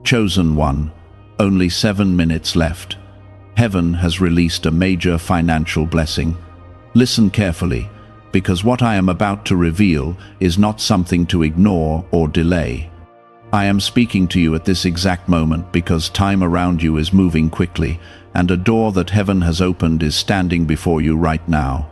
Chosen one, only 7 minutes left. Heaven has released a major financial blessing. Listen carefully, because what I am about to reveal is not something to ignore or delay. I am speaking to you at this exact moment because time around you is moving quickly, and a door that heaven has opened is standing before you right now.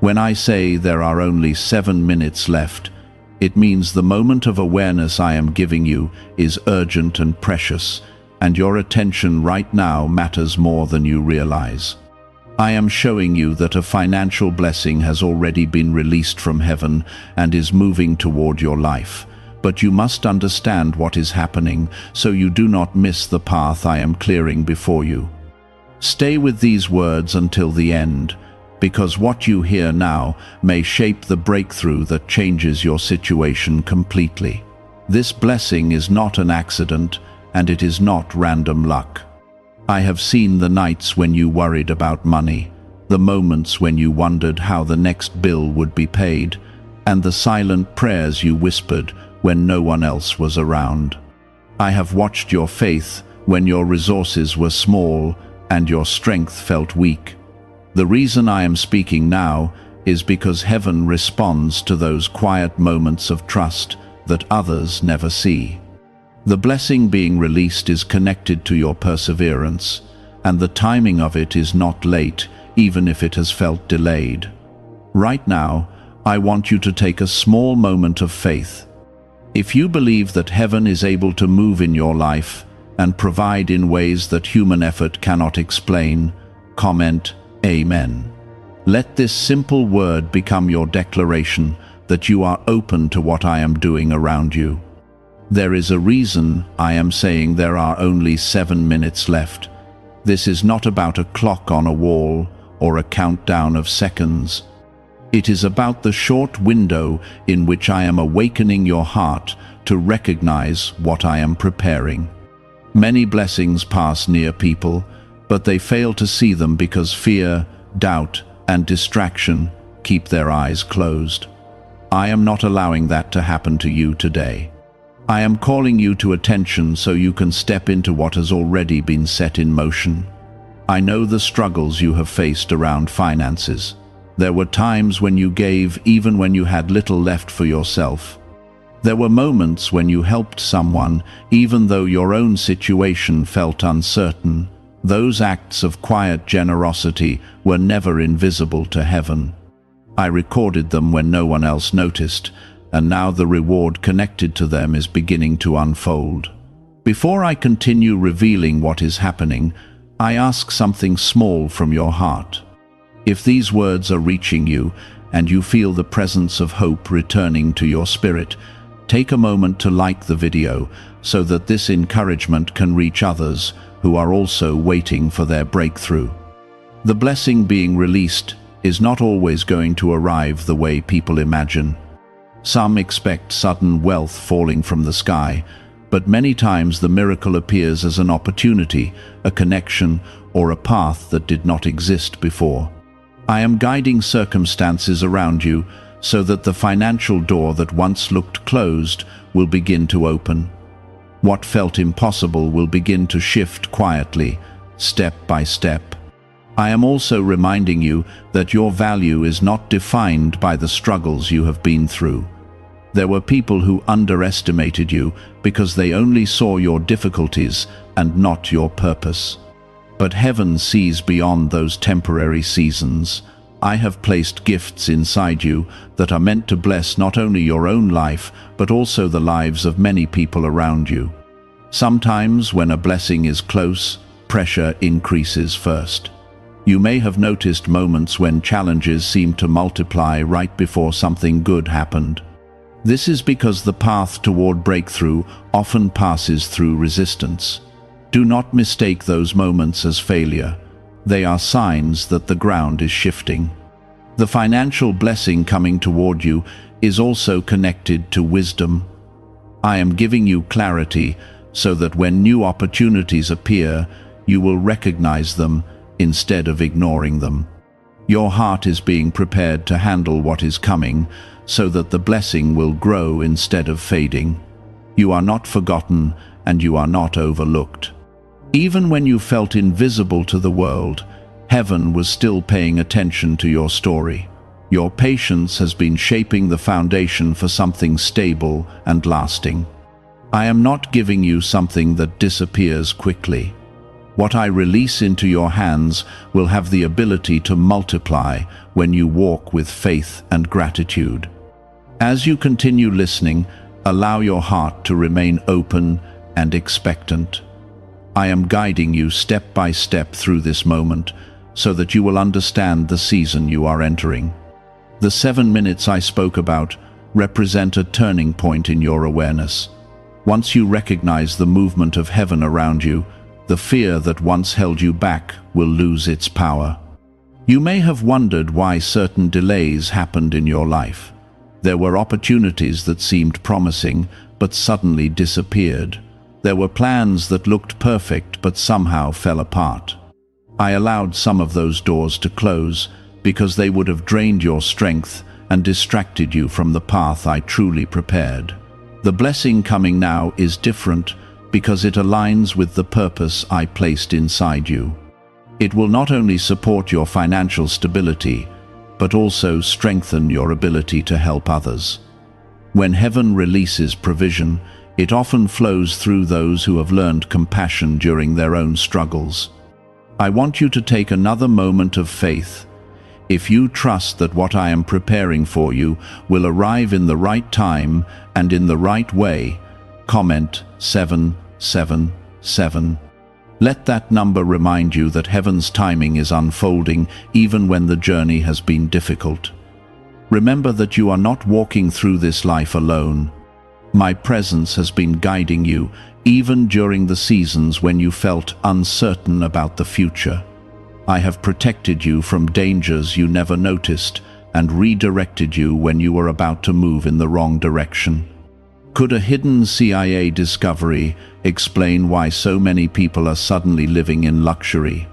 When I say there are only 7 minutes left, it means the moment of awareness I am giving you is urgent and precious, and your attention right now matters more than you realize. I am showing you that a financial blessing has already been released from heaven and is moving toward your life. But you must understand what is happening so you do not miss the path I am clearing before you. Stay with these words until the end, because what you hear now may shape the breakthrough that changes your situation completely. This blessing is not an accident, and it is not random luck. I have seen the nights when you worried about money, the moments when you wondered how the next bill would be paid, and the silent prayers you whispered when no one else was around. I have watched your faith when your resources were small and your strength felt weak. The reason I am speaking now is because heaven responds to those quiet moments of trust that others never see. The blessing being released is connected to your perseverance, and the timing of it is not late, even if it has felt delayed. Right now, I want you to take a small moment of faith. If you believe that heaven is able to move in your life and provide in ways that human effort cannot explain, comment Amen. Let this simple word become your declaration that you are open to what I am doing around you. There is a reason I am saying there are only 7 minutes left. This is not about a clock on a wall or a countdown of seconds. It is about the short window in which I am awakening your heart to recognize what I am preparing. Many blessings pass near people, but they fail to see them because fear, doubt, and distraction keep their eyes closed. I am not allowing that to happen to you today. I am calling you to attention so you can step into what has already been set in motion. I know the struggles you have faced around finances. There were times when you gave even when you had little left for yourself. There were moments when you helped someone even though your own situation felt uncertain. Those acts of quiet generosity were never invisible to heaven. I recorded them when no one else noticed, and now the reward connected to them is beginning to unfold. Before I continue revealing what is happening, I ask something small from your heart. If these words are reaching you, and you feel the presence of hope returning to your spirit, take a moment to like the video so that this encouragement can reach others who are also waiting for their breakthrough. The blessing being released is not always going to arrive the way people imagine. Some expect sudden wealth falling from the sky, but many times the miracle appears as an opportunity, a connection, or a path that did not exist before. I am guiding circumstances around you so that the financial door that once looked closed will begin to open. What felt impossible will begin to shift quietly, step by step. I am also reminding you that your value is not defined by the struggles you have been through. There were people who underestimated you because they only saw your difficulties and not your purpose. But heaven sees beyond those temporary seasons. I have placed gifts inside you that are meant to bless not only your own life, but also the lives of many people around you. Sometimes when a blessing is close, pressure increases first. You may have noticed moments when challenges seem to multiply right before something good happened. This is because the path toward breakthrough often passes through resistance. Do not mistake those moments as failure. They are signs that the ground is shifting. The financial blessing coming toward you is also connected to wisdom. I am giving you clarity so that when new opportunities appear, you will recognize them instead of ignoring them. Your heart is being prepared to handle what is coming so that the blessing will grow instead of fading. You are not forgotten, and you are not overlooked. Even when you felt invisible to the world, heaven was still paying attention to your story. Your patience has been shaping the foundation for something stable and lasting. I am not giving you something that disappears quickly. What I release into your hands will have the ability to multiply when you walk with faith and gratitude. As you continue listening, allow your heart to remain open and expectant. I am guiding you step by step through this moment so that you will understand the season you are entering. The 7 minutes I spoke about represent a turning point in your awareness. Once you recognize the movement of heaven around you, the fear that once held you back will lose its power. You may have wondered why certain delays happened in your life. There were opportunities that seemed promising but suddenly disappeared. There were plans that looked perfect but somehow fell apart. I allowed some of those doors to close because they would have drained your strength and distracted you from the path I truly prepared. The blessing coming now is different because it aligns with the purpose I placed inside you. It will not only support your financial stability, but also strengthen your ability to help others. When heaven releases provision, it often flows through those who have learned compassion during their own struggles. I want you to take another moment of faith. If you trust that what I am preparing for you will arrive in the right time and in the right way, comment 777. Let that number remind you that heaven's timing is unfolding even when the journey has been difficult. Remember that you are not walking through this life alone. My presence has been guiding you even during the seasons when you felt uncertain about the future. I have protected you from dangers you never noticed and redirected you when you were about to move in the wrong direction. Could a hidden CIA discovery explain why so many people are suddenly living in luxury?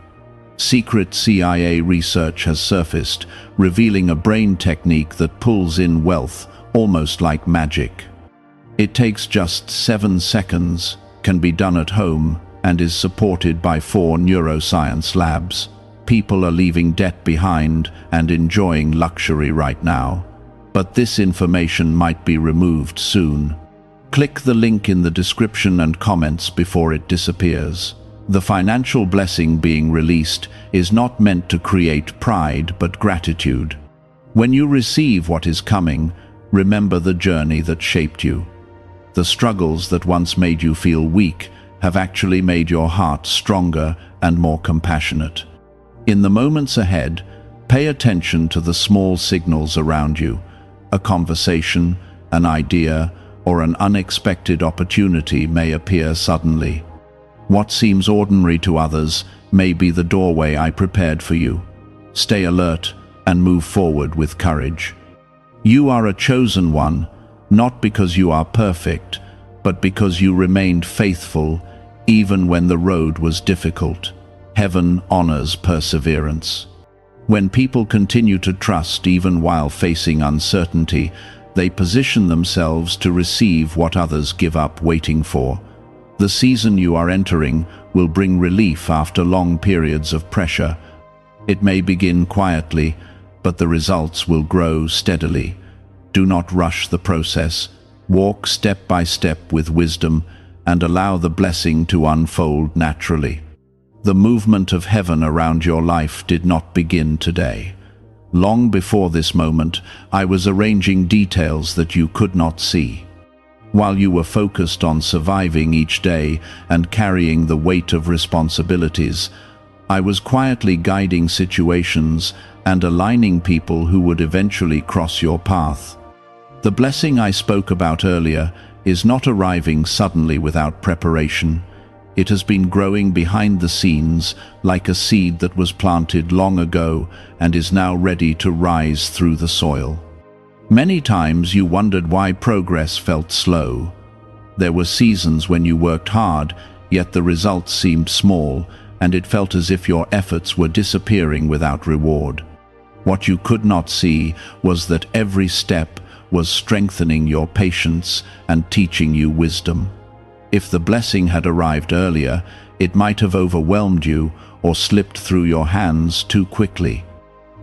Secret CIA research has surfaced, revealing a brain technique that pulls in wealth almost like magic. It takes just 7 seconds, can be done at home, and is supported by 4 neuroscience labs. People are leaving debt behind and enjoying luxury right now. But this information might be removed soon. Click the link in the description and comments before it disappears. The financial blessing being released is not meant to create pride but gratitude. When you receive what is coming, remember the journey that shaped you. The struggles that once made you feel weak have actually made your heart stronger and more compassionate. In the moments ahead, pay attention to the small signals around you. A conversation, an idea, or an unexpected opportunity may appear suddenly. What seems ordinary to others may be the doorway I prepared for you. Stay alert and move forward with courage. You are a chosen one, not because you are perfect, but because you remained faithful even when the road was difficult. Heaven honors perseverance. When people continue to trust even while facing uncertainty, they position themselves to receive what others give up waiting for. The season you are entering will bring relief after long periods of pressure. It may begin quietly, but the results will grow steadily. Do not rush the process. Walk step by step with wisdom and allow the blessing to unfold naturally. The movement of heaven around your life did not begin today. Long before this moment, I was arranging details that you could not see. While you were focused on surviving each day and carrying the weight of responsibilities, I was quietly guiding situations and aligning people who would eventually cross your path. The blessing I spoke about earlier is not arriving suddenly without preparation. It has been growing behind the scenes like a seed that was planted long ago and is now ready to rise through the soil. Many times you wondered why progress felt slow. There were seasons when you worked hard, yet the results seemed small, and it felt as if your efforts were disappearing without reward. What you could not see was that every step was strengthening your patience and teaching you wisdom. If the blessing had arrived earlier, it might have overwhelmed you or slipped through your hands too quickly.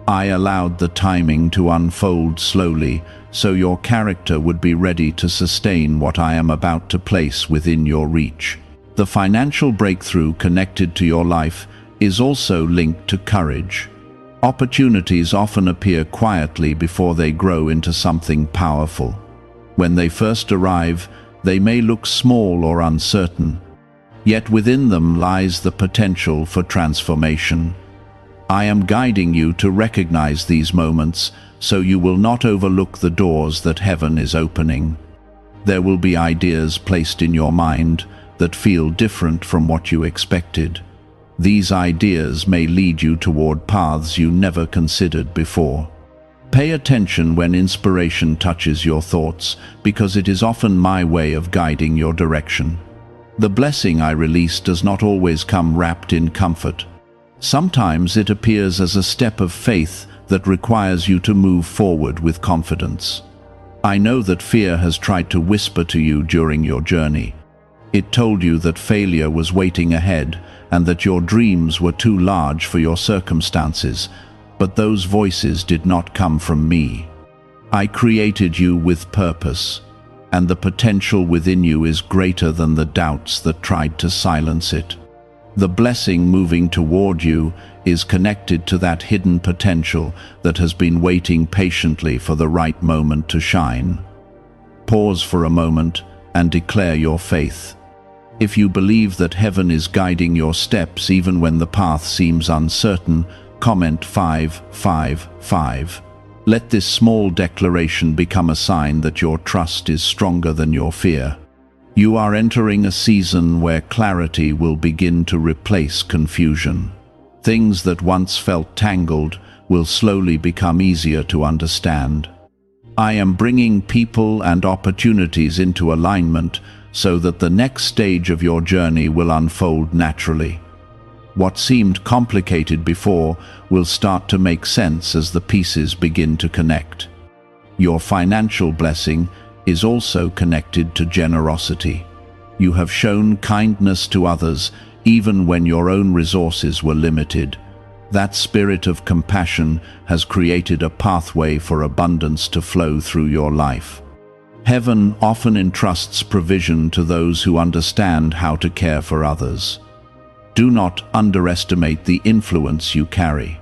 I allowed the timing to unfold slowly, so your character would be ready to sustain what I am about to place within your reach. The financial breakthrough connected to your life is also linked to courage. Opportunities often appear quietly before they grow into something powerful. When they first arrive, they may look small or uncertain, yet within them lies the potential for transformation. I am guiding you to recognize these moments so you will not overlook the doors that heaven is opening. There will be ideas placed in your mind that feel different from what you expected. These ideas may lead you toward paths you never considered before. Pay attention when inspiration touches your thoughts, because it is often my way of guiding your direction. The blessing I release does not always come wrapped in comfort. Sometimes it appears as a step of faith that requires you to move forward with confidence. I know that fear has tried to whisper to you during your journey. It told you that failure was waiting ahead and that your dreams were too large for your circumstances, but those voices did not come from me. I created you with purpose, and the potential within you is greater than the doubts that tried to silence it. The blessing moving toward you is connected to that hidden potential that has been waiting patiently for the right moment to shine. Pause for a moment and declare your faith. If you believe that heaven is guiding your steps even when the path seems uncertain, comment 555. Let this small declaration become a sign that your trust is stronger than your fear. You are entering a season where clarity will begin to replace confusion. Things that once felt tangled will slowly become easier to understand. I am bringing people and opportunities into alignment so that the next stage of your journey will unfold naturally. What seemed complicated before will start to make sense as the pieces begin to connect. Your financial blessing is also connected to generosity. You have shown kindness to others even when your own resources were limited. That spirit of compassion has created a pathway for abundance to flow through your life. Heaven often entrusts provision to those who understand how to care for others. Do not underestimate the influence you carry.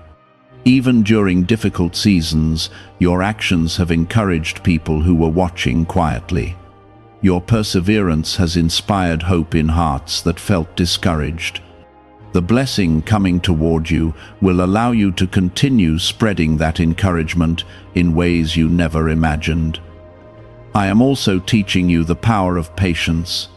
Even during difficult seasons, your actions have encouraged people who were watching quietly. Your perseverance has inspired hope in hearts that felt discouraged. The blessing coming toward you will allow you to continue spreading that encouragement in ways you never imagined. I am also teaching you the power of patience.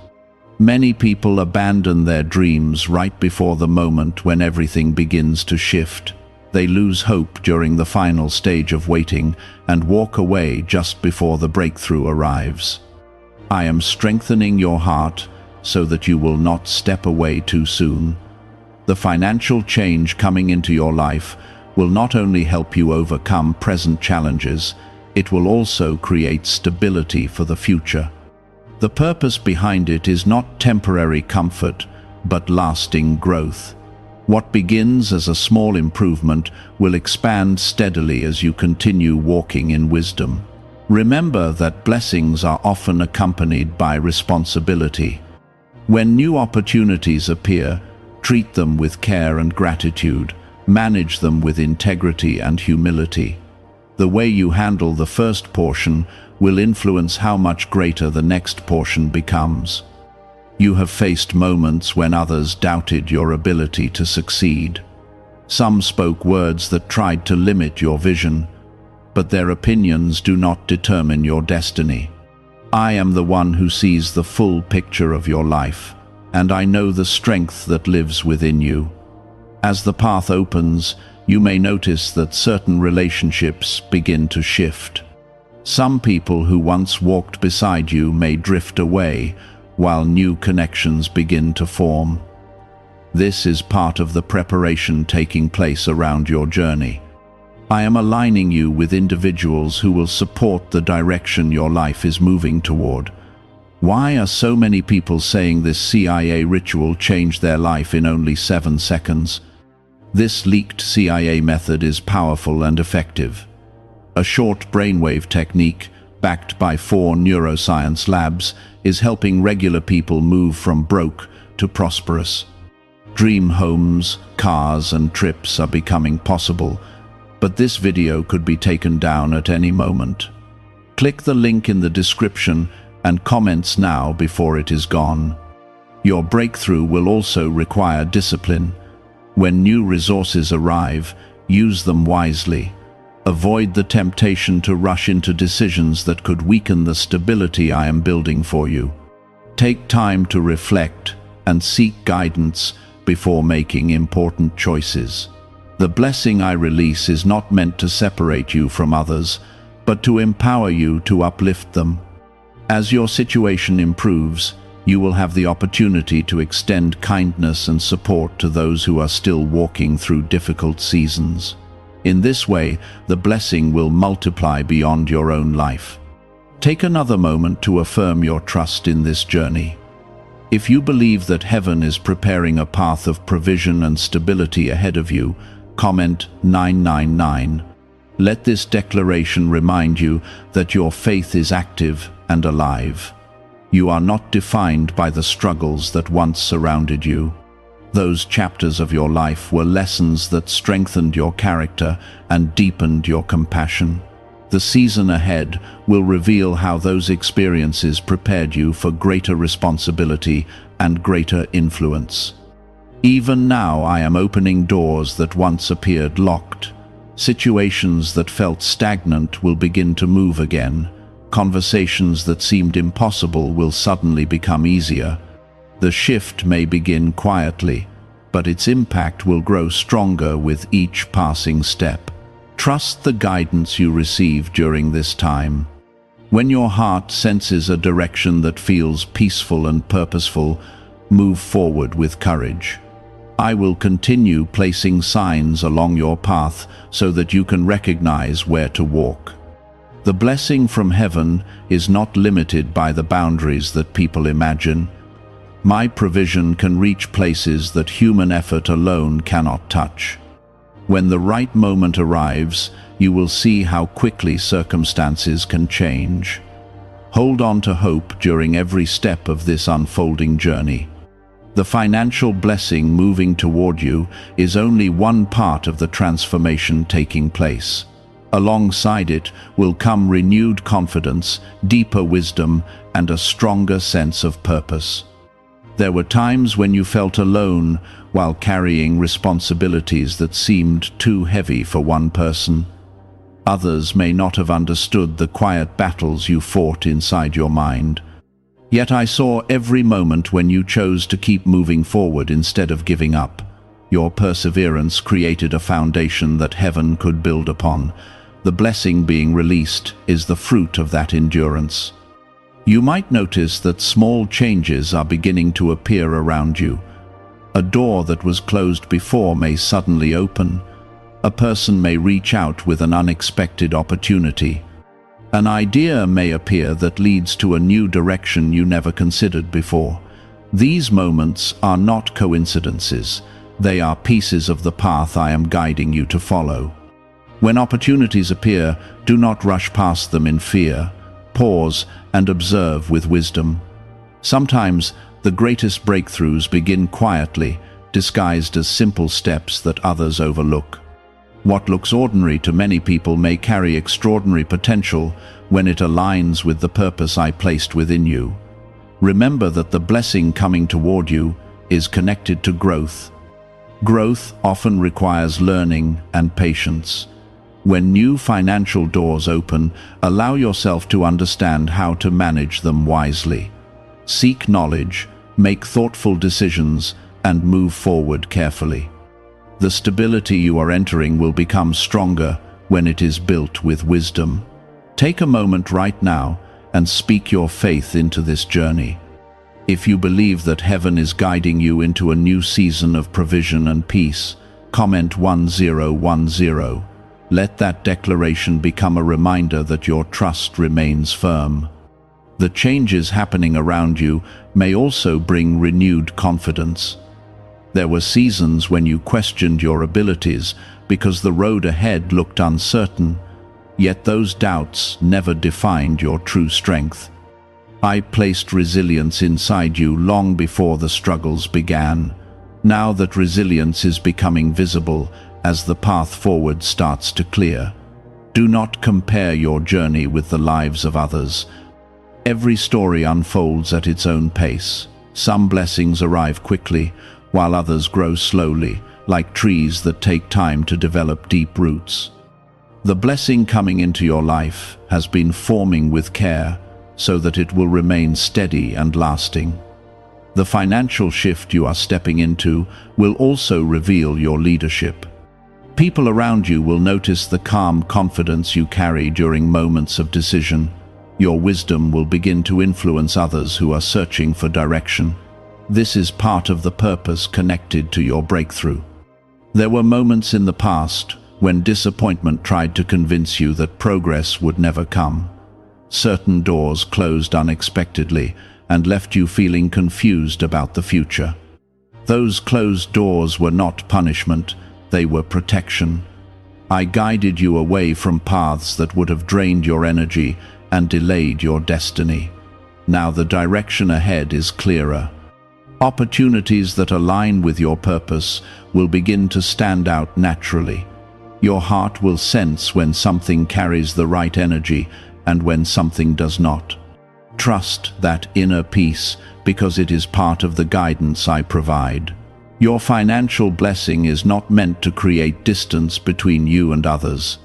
Many people abandon their dreams right before the moment when everything begins to shift. They lose hope during the final stage of waiting and walk away just before the breakthrough arrives. I am strengthening your heart so that you will not step away too soon. The financial change coming into your life will not only help you overcome present challenges, it will also create stability for the future. The purpose behind it is not temporary comfort, but lasting growth. What begins as a small improvement will expand steadily as you continue walking in wisdom. Remember that blessings are often accompanied by responsibility. When new opportunities appear, treat them with care and gratitude. Manage them with integrity and humility. The way you handle the first portion will influence how much greater the next portion becomes. You have faced moments when others doubted your ability to succeed. Some spoke words that tried to limit your vision, but their opinions do not determine your destiny. I am the one who sees the full picture of your life, and I know the strength that lives within you. As the path opens, you may notice that certain relationships begin to shift. Some people who once walked beside you may drift away, while new connections begin to form. This is part of the preparation taking place around your journey. I am aligning you with individuals who will support the direction your life is moving toward. Why are so many people saying this CIA ritual changed their life in only 7 seconds? This leaked CIA method is powerful and effective. A short brainwave technique, backed by 4 neuroscience labs, is helping regular people move from broke to prosperous. Dream homes, cars, and trips are becoming possible, but this video could be taken down at any moment. Click the link in the description and comments now before it is gone. Your breakthrough will also require discipline. When new resources arrive, use them wisely. Avoid the temptation to rush into decisions that could weaken the stability I am building for you. Take time to reflect and seek guidance before making important choices. The blessing I release is not meant to separate you from others, but to empower you to uplift them. As your situation improves, you will have the opportunity to extend kindness and support to those who are still walking through difficult seasons. In this way, the blessing will multiply beyond your own life. Take another moment to affirm your trust in this journey. If you believe that heaven is preparing a path of provision and stability ahead of you, comment 999. Let this declaration remind you that your faith is active and alive. You are not defined by the struggles that once surrounded you. Those chapters of your life were lessons that strengthened your character and deepened your compassion. The season ahead will reveal how those experiences prepared you for greater responsibility and greater influence. Even now, I am opening doors that once appeared locked. Situations that felt stagnant will begin to move again. Conversations that seemed impossible will suddenly become easier. The shift may begin quietly, but its impact will grow stronger with each passing step. Trust the guidance you receive during this time. When your heart senses a direction that feels peaceful and purposeful, move forward with courage. I will continue placing signs along your path so that you can recognize where to walk. The blessing from heaven is not limited by the boundaries that people imagine. My provision can reach places that human effort alone cannot touch. When the right moment arrives, you will see how quickly circumstances can change. Hold on to hope during every step of this unfolding journey. The financial blessing moving toward you is only one part of the transformation taking place. Alongside it will come renewed confidence, deeper wisdom, and a stronger sense of purpose. There were times when you felt alone while carrying responsibilities that seemed too heavy for one person. Others may not have understood the quiet battles you fought inside your mind. Yet I saw every moment when you chose to keep moving forward instead of giving up. Your perseverance created a foundation that heaven could build upon. The blessing being released is the fruit of that endurance. You might notice that small changes are beginning to appear around you. A door that was closed before may suddenly open. A person may reach out with an unexpected opportunity. An idea may appear that leads to a new direction you never considered before. These moments are not coincidences. They are pieces of the path I am guiding you to follow. When opportunities appear, do not rush past them in fear. Pause and observe with wisdom. Sometimes the greatest breakthroughs begin quietly, disguised as simple steps that others overlook. What looks ordinary to many people may carry extraordinary potential when it aligns with the purpose I placed within you. Remember that the blessing coming toward you is connected to growth. Growth often requires learning and patience. When new financial doors open, allow yourself to understand how to manage them wisely. Seek knowledge, make thoughtful decisions, and move forward carefully. The stability you are entering will become stronger when it is built with wisdom. Take a moment right now and speak your faith into this journey. If you believe that heaven is guiding you into a new season of provision and peace, comment 1010. Let that declaration become a reminder that your trust remains firm. The changes happening around you may also bring renewed confidence. There were seasons when you questioned your abilities because the road ahead looked uncertain, yet those doubts never defined your true strength. I placed resilience inside you long before the struggles began. Now that resilience is becoming visible as the path forward starts to clear, do not compare your journey with the lives of others. Every story unfolds at its own pace. Some blessings arrive quickly, while others grow slowly, like trees that take time to develop deep roots. The blessing coming into your life has been forming with care so that it will remain steady and lasting. The financial shift you are stepping into will also reveal your leadership. People around you will notice the calm confidence you carry during moments of decision. Your wisdom will begin to influence others who are searching for direction. This is part of the purpose connected to your breakthrough. There were moments in the past when disappointment tried to convince you that progress would never come. Certain doors closed unexpectedly and left you feeling confused about the future. Those closed doors were not punishment, they were protection. I guided you away from paths that would have drained your energy and delayed your destiny. Now the direction ahead is clearer. Opportunities that align with your purpose will begin to stand out naturally. Your heart will sense when something carries the right energy and when something does not. Trust that inner peace because it is part of the guidance I provide. Your financial blessing is not meant to create distance between you and others.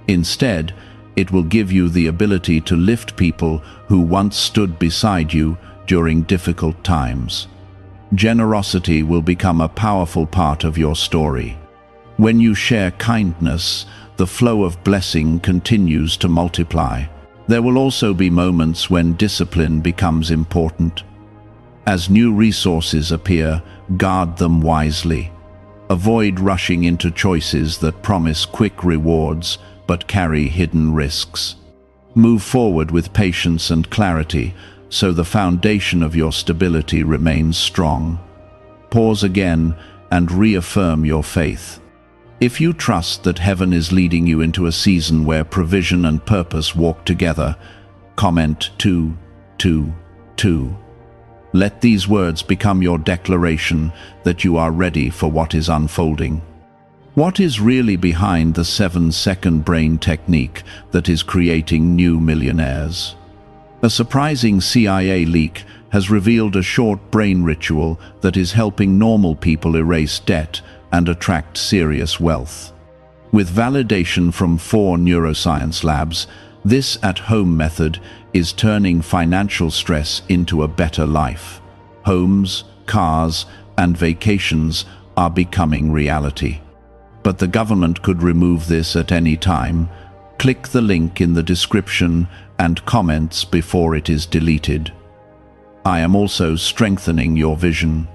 Instead, it will give you the ability to lift people who once stood beside you during difficult times. Generosity will become a powerful part of your story. When you share kindness, the flow of blessing continues to multiply. There will also be moments when discipline becomes important. As new resources appear, guard them wisely. Avoid rushing into choices that promise quick rewards but carry hidden risks. Move forward with patience and clarity so the foundation of your stability remains strong. Pause again and reaffirm your faith. If you trust that heaven is leading you into a season where provision and purpose walk together, comment 222. Let these words become your declaration that you are ready for what is unfolding. What is really behind the 7-second brain technique that is creating new millionaires? A surprising CIA leak has revealed a short brain ritual that is helping normal people erase debt and attract serious wealth. With validation from 4 neuroscience labs, this at-home method is turning financial stress into a better life. Homes, cars, and vacations are becoming reality. But the government could remove this at any time. Click the link in the description and comments before it is deleted. I am also strengthening your vision.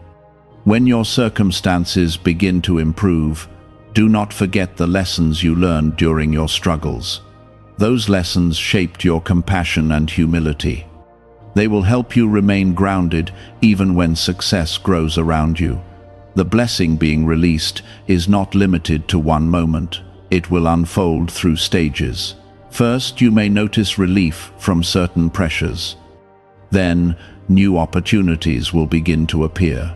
When your circumstances begin to improve, do not forget the lessons you learned during your struggles. Those lessons shaped your compassion and humility. They will help you remain grounded even when success grows around you. The blessing being released is not limited to one moment. It will unfold through stages. First, you may notice relief from certain pressures. Then, new opportunities will begin to appear.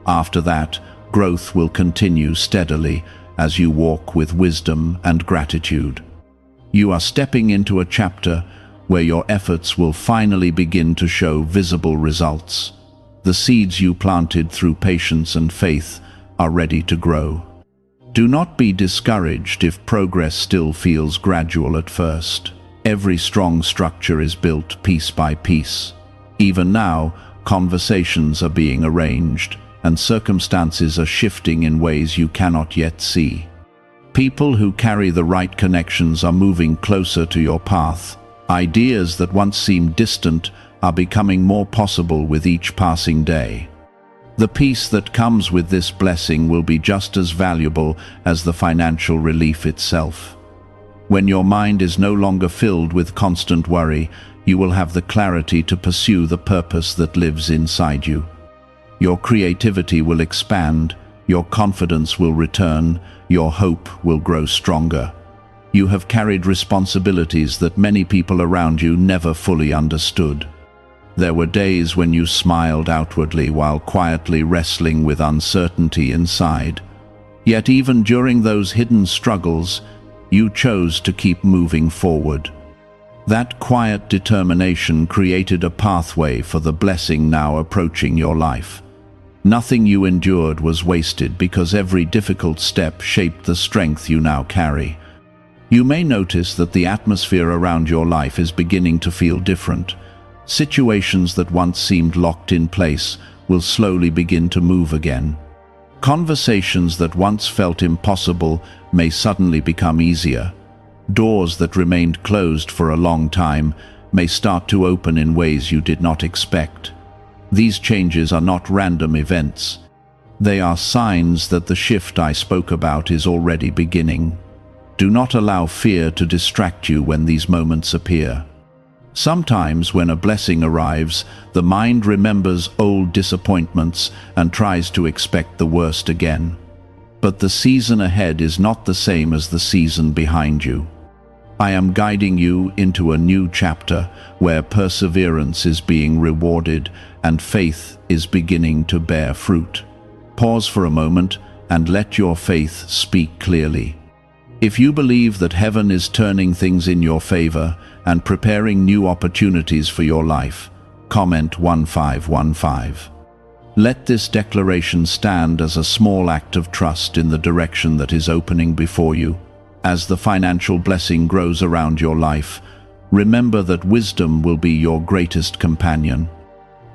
After that, growth will continue steadily as you walk with wisdom and gratitude. You are stepping into a chapter where your efforts will finally begin to show visible results. The seeds you planted through patience and faith are ready to grow. Do not be discouraged if progress still feels gradual at first. Every strong structure is built piece by piece. Even now, conversations are being arranged, and circumstances are shifting in ways you cannot yet see. People who carry the right connections are moving closer to your path. Ideas that once seemed distant are becoming more possible with each passing day. The peace that comes with this blessing will be just as valuable as the financial relief itself. When your mind is no longer filled with constant worry, you will have the clarity to pursue the purpose that lives inside you. Your creativity will expand, your confidence will return, your hope will grow stronger. You have carried responsibilities that many people around you never fully understood. There were days when you smiled outwardly while quietly wrestling with uncertainty inside. Yet even during those hidden struggles, you chose to keep moving forward. That quiet determination created a pathway for the blessing now approaching your life. Nothing you endured was wasted because every difficult step shaped the strength you now carry. You may notice that the atmosphere around your life is beginning to feel different. Situations that once seemed locked in place will slowly begin to move again. Conversations that once felt impossible may suddenly become easier. Doors that remained closed for a long time may start to open in ways you did not expect. These changes are not random events. They are signs that the shift I spoke about is already beginning. Do not allow fear to distract you when these moments appear. Sometimes when a blessing arrives, the mind remembers old disappointments and tries to expect the worst again. But the season ahead is not the same as the season behind you. I am guiding you into a new chapter where perseverance is being rewarded and faith is beginning to bear fruit. Pause for a moment and let your faith speak clearly. If you believe that heaven is turning things in your favor and preparing new opportunities for your life, comment 1515. Let this declaration stand as a small act of trust in the direction that is opening before you. As the financial blessing grows around your life, remember that wisdom will be your greatest companion.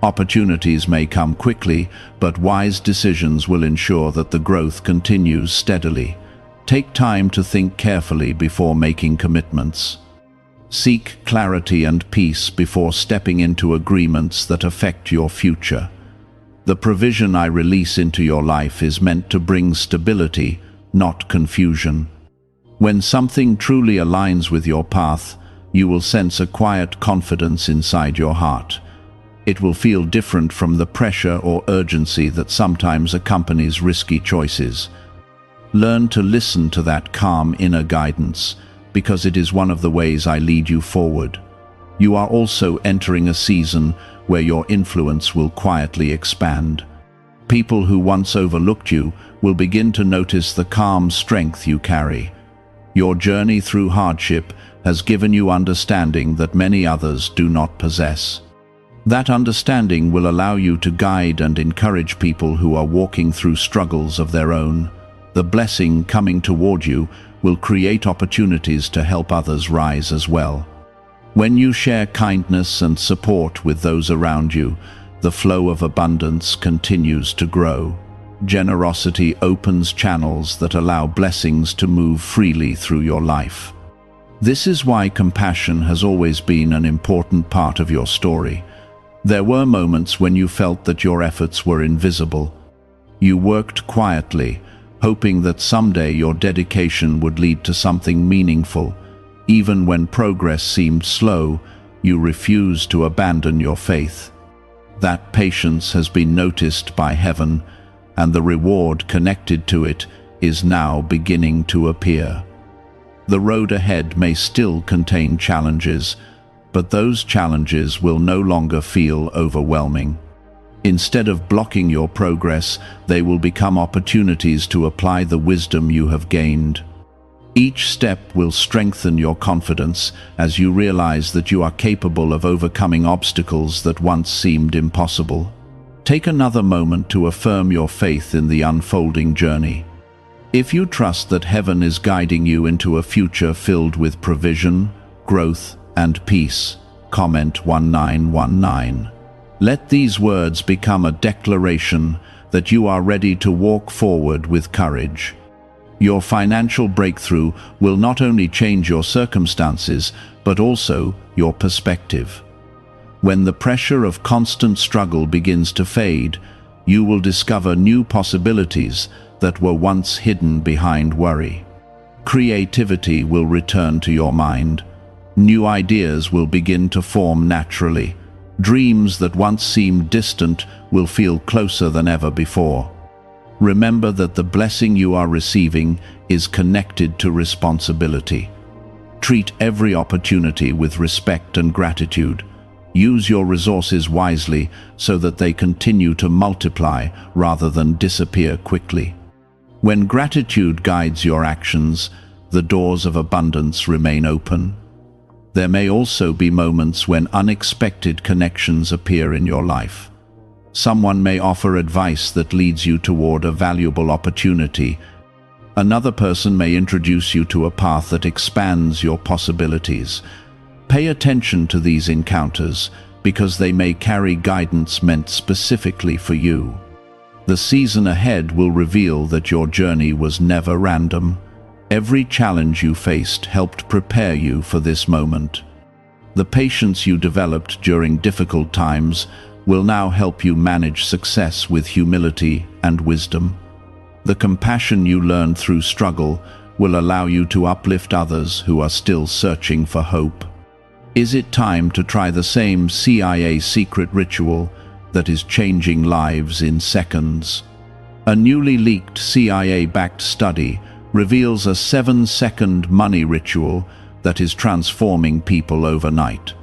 Opportunities may come quickly, but wise decisions will ensure that the growth continues steadily. Take time to think carefully before making commitments. Seek clarity and peace before stepping into agreements that affect your future. The provision I release into your life is meant to bring stability, not confusion. When something truly aligns with your path, you will sense a quiet confidence inside your heart. It will feel different from the pressure or urgency that sometimes accompanies risky choices. Learn to listen to that calm inner guidance, because it is one of the ways I lead you forward. You are also entering a season where your influence will quietly expand. People who once overlooked you will begin to notice the calm strength you carry. Your journey through hardship has given you understanding that many others do not possess. That understanding will allow you to guide and encourage people who are walking through struggles of their own. The blessing coming toward you will create opportunities to help others rise as well. When you share kindness and support with those around you, the flow of abundance continues to grow. Generosity opens channels that allow blessings to move freely through your life. This is why compassion has always been an important part of your story. There were moments when you felt that your efforts were invisible. You worked quietly, hoping that someday your dedication would lead to something meaningful. Even when progress seemed slow, you refused to abandon your faith. That patience has been noticed by heaven, and the reward connected to it is now beginning to appear. The road ahead may still contain challenges, but those challenges will no longer feel overwhelming. Instead of blocking your progress, they will become opportunities to apply the wisdom you have gained. Each step will strengthen your confidence as you realize that you are capable of overcoming obstacles that once seemed impossible. Take another moment to affirm your faith in the unfolding journey. If you trust that heaven is guiding you into a future filled with provision, growth, and peace, comment 1919. Let these words become a declaration that you are ready to walk forward with courage. Your financial breakthrough will not only change your circumstances, but also your perspective. When the pressure of constant struggle begins to fade, you will discover new possibilities that were once hidden behind worry. Creativity will return to your mind. New ideas will begin to form naturally. Dreams that once seemed distant will feel closer than ever before. Remember that the blessing you are receiving is connected to responsibility. Treat every opportunity with respect and gratitude. Use your resources wisely so that they continue to multiply rather than disappear quickly. When gratitude guides your actions, the doors of abundance remain open. There may also be moments when unexpected connections appear in your life. Someone may offer advice that leads you toward a valuable opportunity. Another person may introduce you to a path that expands your possibilities. Pay attention to these encounters because they may carry guidance meant specifically for you. The season ahead will reveal that your journey was never random. Every challenge you faced helped prepare you for this moment. The patience you developed during difficult times will now help you manage success with humility and wisdom. The compassion you learned through struggle will allow you to uplift others who are still searching for hope. Is it time to try the same CIA secret ritual that is changing lives in seconds? A newly leaked CIA-backed study reveals a 7-second money ritual that is transforming people overnight.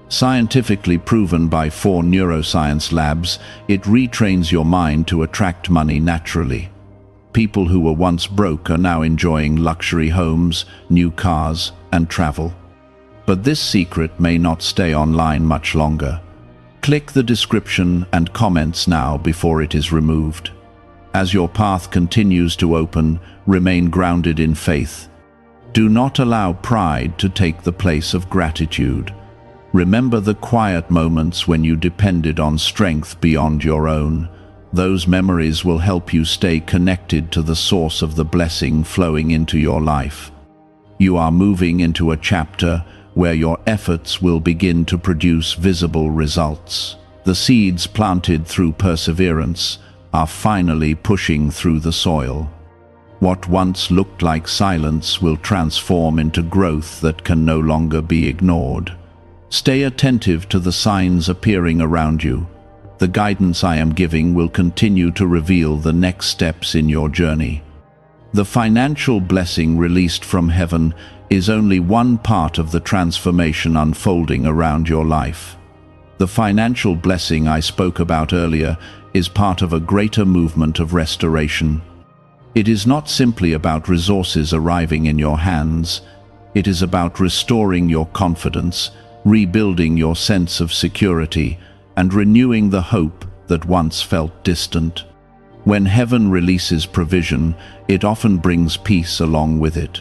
Scientifically proven by 4 neuroscience labs, it retrains your mind to attract money naturally. People who were once broke are now enjoying luxury homes, new cars, and travel. But this secret may not stay online much longer. Click the description and comments now before it is removed. As your path continues to open, remain grounded in faith. Do not allow pride to take the place of gratitude. Remember the quiet moments when you depended on strength beyond your own. Those memories will help you stay connected to the source of the blessing flowing into your life. You are moving into a chapter where your efforts will begin to produce visible results. The seeds planted through perseverance are finally pushing through the soil. What once looked like silence will transform into growth that can no longer be ignored. Stay attentive to the signs appearing around you. The guidance I am giving will continue to reveal the next steps in your journey. The financial blessing released from heaven is only one part of the transformation unfolding around your life. The financial blessing I spoke about earlier is part of a greater movement of restoration. It is not simply about resources arriving in your hands. It is about restoring your confidence, rebuilding your sense of security, and renewing the hope that once felt distant. When heaven releases provision, it often brings peace along with it.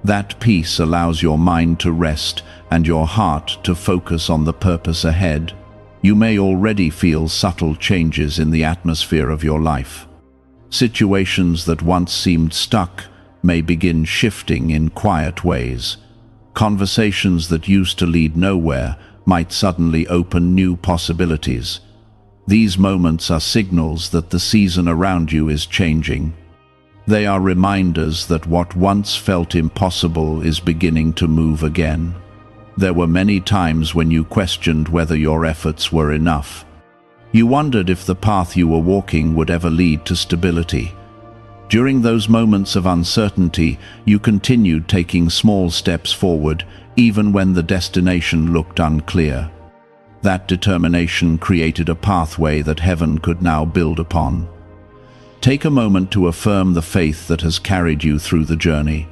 That peace allows your mind to rest and your heart to focus on the purpose ahead. You may already feel subtle changes in the atmosphere of your life. Situations that once seemed stuck may begin shifting in quiet ways. Conversations that used to lead nowhere might suddenly open new possibilities. These moments are signals that the season around you is changing. They are reminders that what once felt impossible is beginning to move again. There were many times when you questioned whether your efforts were enough. You wondered if the path you were walking would ever lead to stability. During those moments of uncertainty, you continued taking small steps forward, even when the destination looked unclear. That determination created a pathway that heaven could now build upon. Take a moment to affirm the faith that has carried you through the journey.